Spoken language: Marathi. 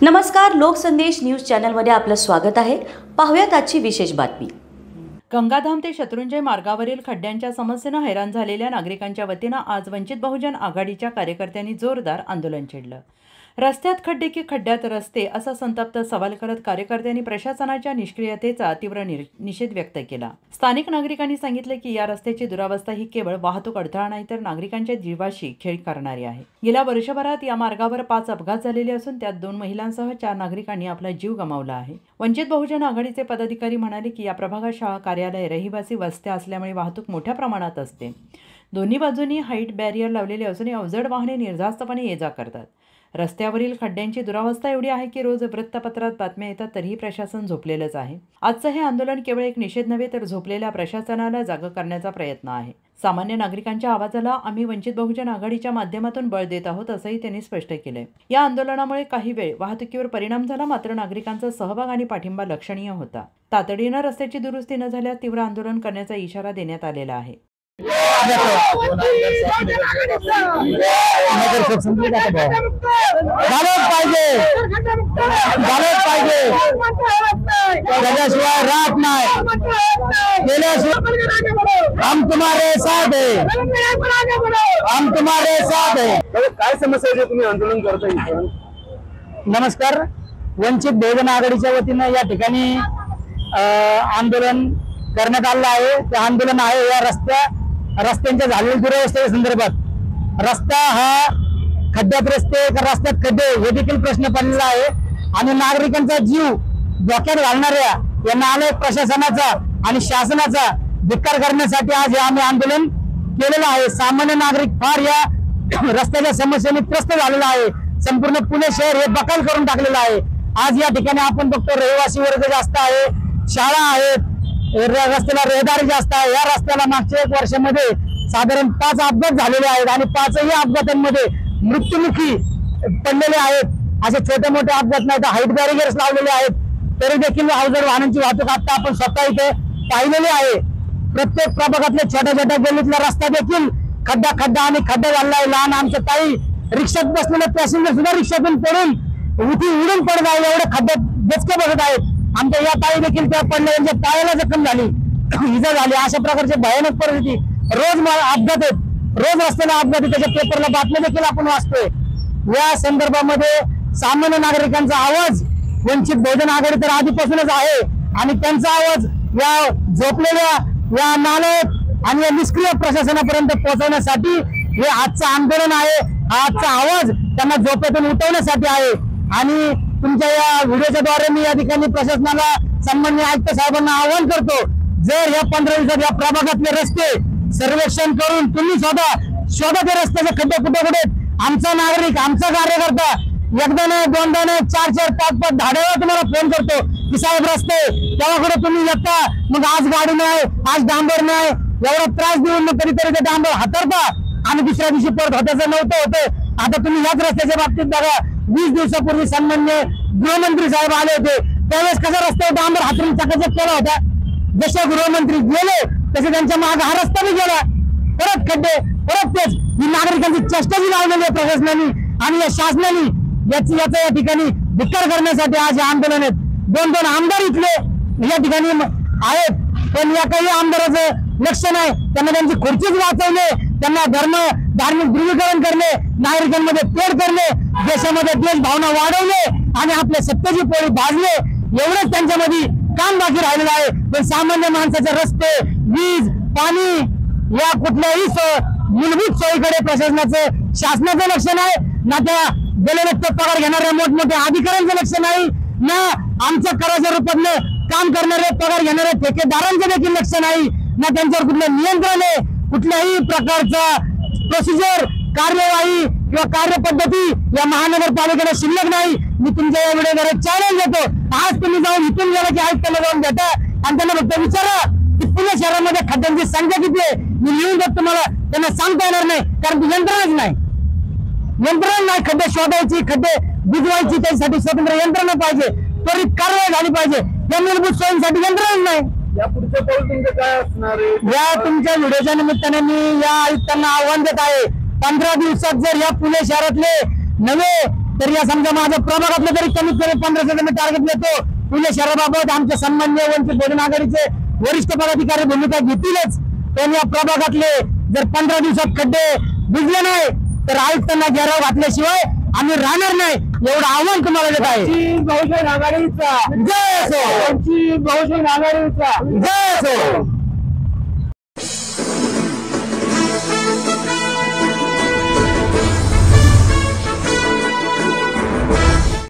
नमस्कार, लोकसंदेश न्यूज चॅनलमध्ये आपलं स्वागत आहे। पाहूयात आजची विशेष बातमी। गंगाधाम ते शत्रुंजय मार्गावरील खड्ड्यांच्या समस्येने हैराण झालेल्या नागरिकांच्या वतीने आज वंचित बहुजन आघाडीच्या कार्यकर्त्यांनी जोरदार आंदोलन छेडलं। रस्त्यात खड्डे की खड्ड्यात रस्ते असा संतप्त सवाल करत कार्यकर्त्यांनी प्रशासनाच्या निष्क्रियतेचा तीव्र निषेध व्यक्त केला। स्थानिक नागरिकांनी सांगितले की या रस्त्याची दुरावस्था ही केवळ वाहतूक अडथळा नाही तर नागरिकांच्या जीवाशी खेळ करणारी आहे। गेल्या वर्षभरात या मार्गावर 5 अपघात झालेले असून त्यात 2 महिलांसह 4 नागरिकांनी आपला जीव गमावला आहे। वंचित बहुजन आघाडीचे पदाधिकारी म्हणाले की या प्रभागात शाळा, कार्यालय, रहिवासी वस्त्या असल्यामुळे वाहतूक मोठ्या प्रमाणात असते। दोन्ही बाजूंनी हाईट बॅरियर लावलेले असून अवजड वाहने निर्धास्तपणे ये जा करतात। रस्त्यावरील खड्ड्यांची दुरावस्था एवढी आहे की रोज वृत्तपत्रात बातम्या येतात तरीही प्रशासन झोपलेलंच आहे। आजचं हे आंदोलन केवळ एक निषेध नव्हे तर झोपलेल्या प्रशासनाला जागं करण्याचा प्रयत्न आहे। सामान्य नागरिकांच्या आवाजाला आम्ही वंचित बहुजन आघाडीच्या माध्यमातून बळ देत आहोत असंही त्यांनी स्पष्ट केलंय। या आंदोलनामुळे काही वेळ वाहतुकीवर परिणाम झाला, मात्र नागरिकांचा सहभाग आणि पाठिंबा लक्षणीय होता। तातडीनं रस्त्याची दुरुस्ती न झाल्यास तीव्र आंदोलन करण्याचा इशारा देण्यात आलेला आहे। हम तुम्हारे साथ हैं, हम तुम्हारे साथ हैं। काय समस्या आहे तुम्ही आंदोलन करताय? नमस्कार, वंचित बहुजन आघाडीच्या वतीने या ठिकाणी आंदोलन करण्यात आलं आहे। ते आंदोलन आहे या रस्त्यांच्या झालेल्या दुरावस्थेच्या संदर्भात। रस्ता हा खड्ड्याग्रस्त का रस्त्यात खड्डे हे देखील प्रश्न पडलेला आहे आणि नागरिकांचा जीव धोक्यात घालणाऱ्या या नालायक प्रशासनाचा आणि शासनाचा धिक्कार करण्यासाठी आज आम्ही आंदोलन केलेलं आहे। सामान्य नागरिक फार या रस्त्याच्या समस्येने त्रस्त झालेला आहे। संपूर्ण पुणे शहर हे बकाल करून टाकलेलं आहे। आज या ठिकाणी आपण बघतो रहिवासी वर्ग जास्त आहे, शाळा आहेत, रस्त्याला रहदारी जास्त आहे। या रस्त्याला मागच्या 1 वर्षामध्ये साधारण 5 अपघात झालेले आहेत आणि 5ही अपघातांमध्ये मृत्युमुखी पडलेले आहेत। असे छोटे मोठे अपघात नाही तर हाईट बॅरियर्स लावलेले आहेत, तरी देखील अवजड वाहनांची वाहतूक आता आपण स्वतः इथे पाहिलेली आहे। प्रत्येक प्रभागातल्या छोट्या छोट्या गल्लीतला रस्ता देखील खड्डा आणि खड्डा झालेला आहे। लहान आमच्या ताई रिक्षात बसलेले पॅसेंजर सुद्धा रिक्षातून पडून उडून पडत आहे, एवढे खड्ड्यात दचके बसत आहेत। आमच्या या ताई देखील त्या पडल्या, त्यांच्या पायाला जखम झाली, इजा झाली। अशा प्रकारची भयानक परिस्थिती रोज अपघात आहेत, रोज रस्त्याला अपघात आहेत। त्याच्या पेपरला बातम्या देखील आपण वाचतोय। या संदर्भामध्ये सामान्य नागरिकांचा आवाज वंचित बहुजन आघाडी तर आधीपासूनच आहे आणि त्यांचा आवाज या झोपलेल्या या नालायक आणि या निष्क्रिय प्रशासनापर्यंत पोहोचवण्यासाठी हे आजचं आंदोलन आहे। हा आजचा आवाज त्यांना झोपेतून उठवण्यासाठी आहे आणि तुमच्या या व्हिडिओच्या द्वारे मी या ठिकाणी प्रशासनाला, सन्माननीय आयुक्त साहेबांना आवाहन करतो, जर या 15 दिवसात या प्रभागातले रस्ते सर्वेक्षण करून तुम्ही शोधा ते रस्त्याचे खड्डे कुठे आमचा नागरिक, आमचा कार्यकर्ता एकदा नाही, दोनदा नाही, 4-4, 5-5 धाड्याला तुम्हाला फोन करतो की साहेब रस्ते तेव्हा तुम्ही येता, मग आज गाडी नाही, आज डांबर नाही, एवढा त्रास देऊन मग कधीतरी ते डांबर हातरता आणि दुसऱ्या दिवशी परत होत्याचं होतं। आता तुम्ही याच रस्त्याच्या बाबतीत बघा, 20 दिवसापूर्वी सन्माननीय गृहमंत्री साहेब आले होते, त्यावेळेस कसा रस्त्यावर डांबर हातरून चकाचक केला होता। जसे गृहमंत्री गेले तसे त्यांच्या मागे हा रस्ता बी गेला, परत खड्डे, परत तेच। ही नागरिकांची चेष्टा जी लावलेली आहे प्रशासनाने आणि या शासनाने याचा या ठिकाणी धिक्कार करण्यासाठी आज आंदोलन आहेत। 2 आमदार इथले या ठिकाणी आहेत, पण या काही आमदाराचं लक्ष नाही। त्यांना त्यांची खुर्चीच वाचवणे, त्यांना धार्मिक ध्रुवीकरण करणे, नागरिकांमध्ये तेढ करणे, देशामध्ये देश भावना वाढवणे आणि आपल्या सत्तेची पोळी भाजणे, एवढंच त्यांच्यामध्ये काम बाकी राहिलेलं आहे। पण सामान्य माणसाचे रस्ते, वीज, पाणी या कुठल्याही मूलभूत सोयीकडे प्रशासनाचं, शासनाचं लक्ष नाही, ना त्या गेलेले पगार घेणाऱ्या मोठमोठ्या अधिकाऱ्यांचं लक्ष नाही, ना आमच्या कराच्या रूपातलं काम करणारे पगार घेणाऱ्या ठेकेदारांचं देखील लक्ष नाही, ना त्यांच्यावर कुठलं नियंत्रण आहे, कुठल्याही प्रकारचा प्रोसिजर, कार्यवाही किंवा कार्यपद्धती या महानगरपालिकेला शिल्लक नाही। मी तुमच्या या व्हिडिओद्वारे चॅलेंज देतो, आज तुम्ही जाऊन इथून गेला की आयुक्ताला जाऊन भेटा आणि त्यांना फक्त विचारा की पुणे शहरामध्ये खड्ड्यांची संख्या किती आहे। मी लिहून देतो तुम्हाला, त्यांना सांगता येणार नाही, कारण ती यंत्रणाच नाही। खड्डे शोधायची, खड्डे बुजवायची, त्यासाठी स्वतंत्र यंत्रणा पाहिजे, त्वरित कारवाई झाली पाहिजे। या मूलभूत सोयींसाठी यंत्रणा नाही। या पुढचं पाऊल तुमचं काय असणार आहे? या तुमच्या व्हिडिओच्या निमित्ताने मी या आयुक्तांना आव्हान देत आहे, 15 दिवसात जर या पुणे शहरातले नवे तर या समजा माझ्या प्रभागातलं तरी कमीत कमी 1500 मी टार्गेट देतो. पुणे शहराबाबत आमचे सन्माननीय वंचित बहुजन आघाडीचे वरिष्ठ पदाधिकारी भूमिका घेतीलच. पण या प्रभागातले जर 15 दिवसात खड्डे बुजले नाही तर आयुक्तांना घेराव घातल्याशिवाय आम्ही राहणार नाही, एवढं आव्हान तुम्हाला देत आहे. वंचित बहुजन आघाडीचा जय असो. वंचित बहुजन आघाडीचा जय असो.